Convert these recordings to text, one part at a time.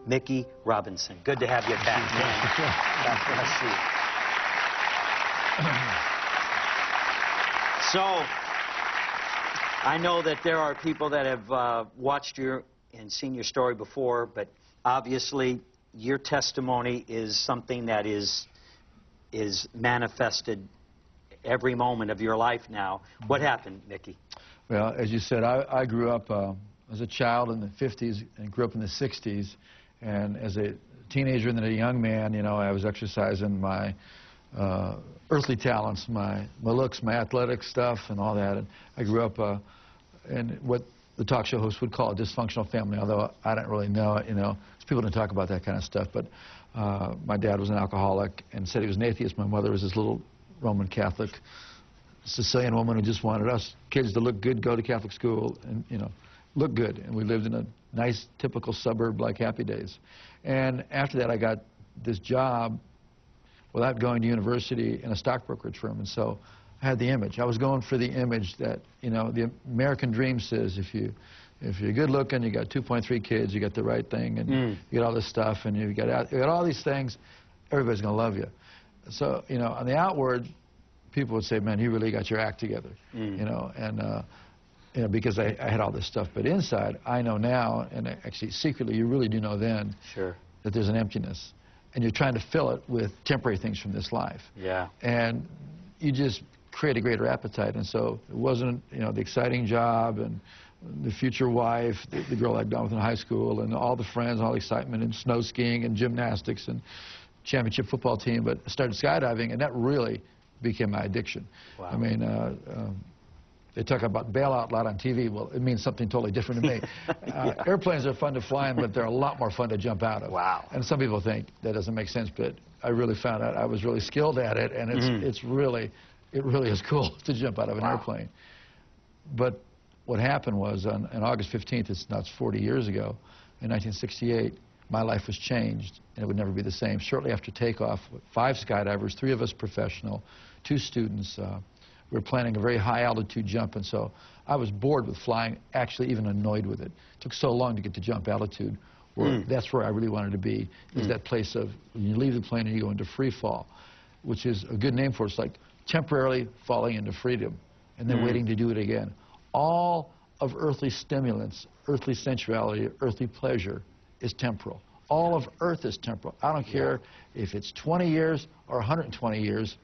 Mickey Robinson. Good to have you back, man. God bless you. So, I know that there are people that have watched you and seen your story before, but obviously your testimony is something that is manifested every moment of your life now. What happened, Mickey? Well, as you said, I grew up as a child in the 50s and grew up in the 60s. And as a teenager and then a young man, you know, I was exercising my earthly talents, my looks, my athletic stuff and all that. And I grew up in what the talk show host would call a dysfunctional family, although I didn't really know it, you know. People didn't talk about that kind of stuff. But my dad was an alcoholic and said he was an atheist. My mother was this little Roman Catholic Sicilian woman who just wanted us kids to look good, go to Catholic school, and, you know, look good. And we lived in a nice, typical suburb like Happy Days. And after that, I got this job without going to university in a stock brokerage firm. And so I had the image. I was going for the image that, you know, the American dream says if you're good looking, you got 2.3 kids, you got the right thing, and you get all this stuff, and you got all these things, everybody's going to love you. So, you know, on the outward, people would say, man, you really got your act together, you know, and, you know, because I had all this stuff. But inside, I know now, and actually secretly, you really do know then, that there's an emptiness. And you're trying to fill it with temporary things from this life. Yeah. And you just create a greater appetite. And so it wasn't, you know, the exciting job and the future wife, the girl I'd gone with in high school, and all the friends, all the excitement, and snow skiing and gymnastics and championship football team. But I started skydiving, and that really became my addiction. Wow. I mean, they talk about bailout a lot on TV. Well, it means something totally different to me. Airplanes are fun to fly in, but they're a lot more fun to jump out of. Wow. And some people think that doesn't make sense, but I really found out I was really skilled at it, and it really is cool to jump out of an airplane. But what happened was on August 15th, it's 40 years ago, in 1968, my life was changed, and it would never be the same. Shortly after takeoff, 5 skydivers, 3 of us professional, 2 students, we were planning a very high-altitude jump, and so I was bored with flying, actually even annoyed with it. It took so long to get to jump altitude. That's where I really wanted to be, is that place of when you leave the plane and you go into free fall, which is a good name for it. It's like temporarily falling into freedom and then waiting to do it again. All of earthly stimulants, earthly sensuality, earthly pleasure is temporal. All of earth is temporal. I don't care if it's 20 years or 120 years,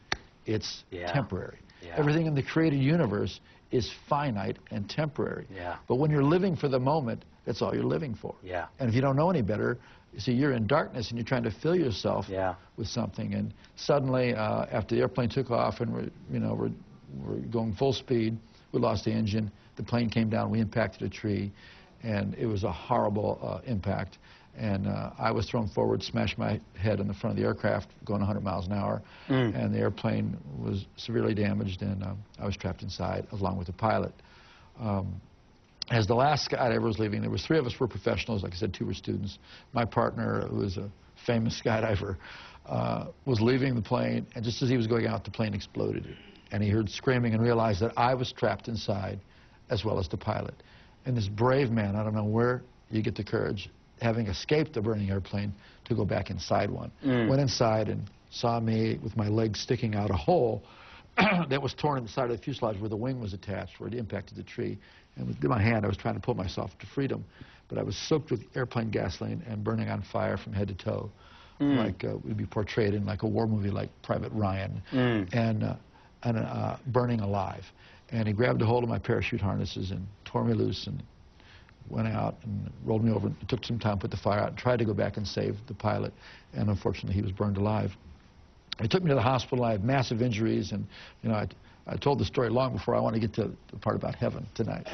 it's temporary. Everything in the created universe is finite and temporary. But when you're living for the moment, that's all you're living for. And if you don't know any better, you see, you're in darkness and you're trying to fill yourself with something. And suddenly, after the airplane took off and we're going full speed, we lost the engine. The plane came down. We impacted a tree, and it was a horrible impact. And I was thrown forward, smashed my head in the front of the aircraft, going 100 miles an hour. And the airplane was severely damaged, and I was trapped inside, along with the pilot. As the last skydiver was leaving, there was 3 of us were professionals. Like I said, 2 were students. My partner, who was a famous skydiver, was leaving the plane, and just as he was going out, the plane exploded. And he heard screaming and realized that I was trapped inside, as well as the pilot. And this brave man, I don't know where you get the courage, having escaped a burning airplane, to go back inside one. Went inside and saw me with my legs sticking out a hole that was torn in the side of the fuselage where the wing was attached, where it impacted the tree. And with my hand, I was trying to pull myself to freedom. But I was soaked with airplane gasoline and burning on fire from head to toe, like we'd be portrayed in like a war movie like Private Ryan, and burning alive. And he grabbed a hold of my parachute harnesses and tore me loose and went out and rolled me over. It took some time to put the fire out and tried to go back and save the pilot, and unfortunately he was burned alive. They took me to the hospital. I had massive injuries, and you know, I told the story long before I want to get to the part about heaven tonight.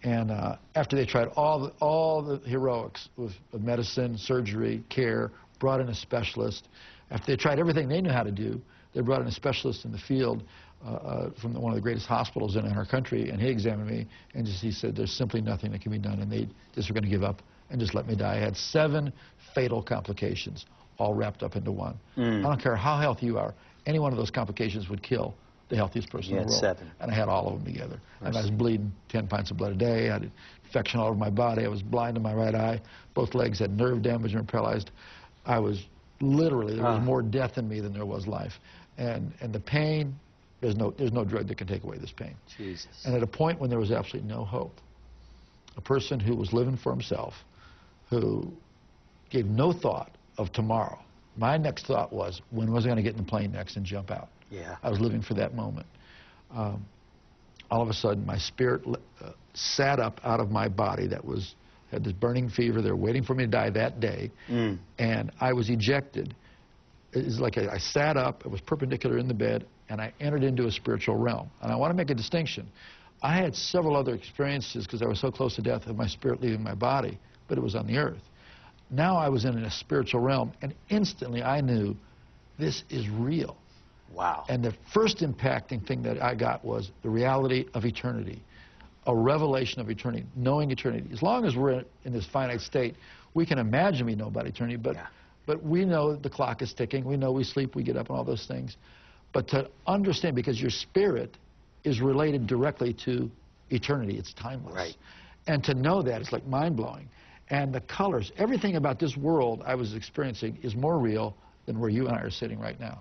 And after they tried all the heroics with medicine, surgery, care, brought in a specialist. After they tried everything they knew how to do, they brought in a specialist in the field from one of the greatest hospitals in our country, and he examined me, and he said, there's simply nothing that can be done, and they just were going to give up and just let me die. I had 7 fatal complications, all wrapped up into one. I don't care how healthy you are, any one of those complications would kill the healthiest person You in the had world. 7. And I had all of them together. And I was Mercy. bleeding 10 pints of blood a day. I had infection all over my body. I was blind in my right eye. Both legs had nerve damage and were paralyzed. I was literally, there was more death in me than there was life. And the pain, there's no drug that can take away this pain. Jesus. And at a point when there was absolutely no hope, a person who was living for himself, who gave no thought of tomorrow. My next thought was, when was I going to get in the plane next and jump out? Yeah. I was living for that moment. All of a sudden, my spirit sat up out of my body that had this burning fever. They were waiting for me to die that day. And I was ejected. It's like I sat up, it was perpendicular in the bed, and I entered into a spiritual realm. And I want to make a distinction. I had several other experiences, because I was so close to death, of my spirit leaving my body, but it was on the earth. Now I was in a spiritual realm, and instantly I knew this is real. Wow. And the first impacting thing that I got was the reality of eternity, a revelation of eternity, knowing eternity. As long as we're in this finite state, we can imagine we know about eternity, but we know the clock is ticking. We know we sleep, we get up, and all those things. But to understand, because your spirit is related directly to eternity, it's timeless. Right. And to know that, it's like mind-blowing. And the colors, everything about this world I was experiencing is more real than where you and I are sitting right now.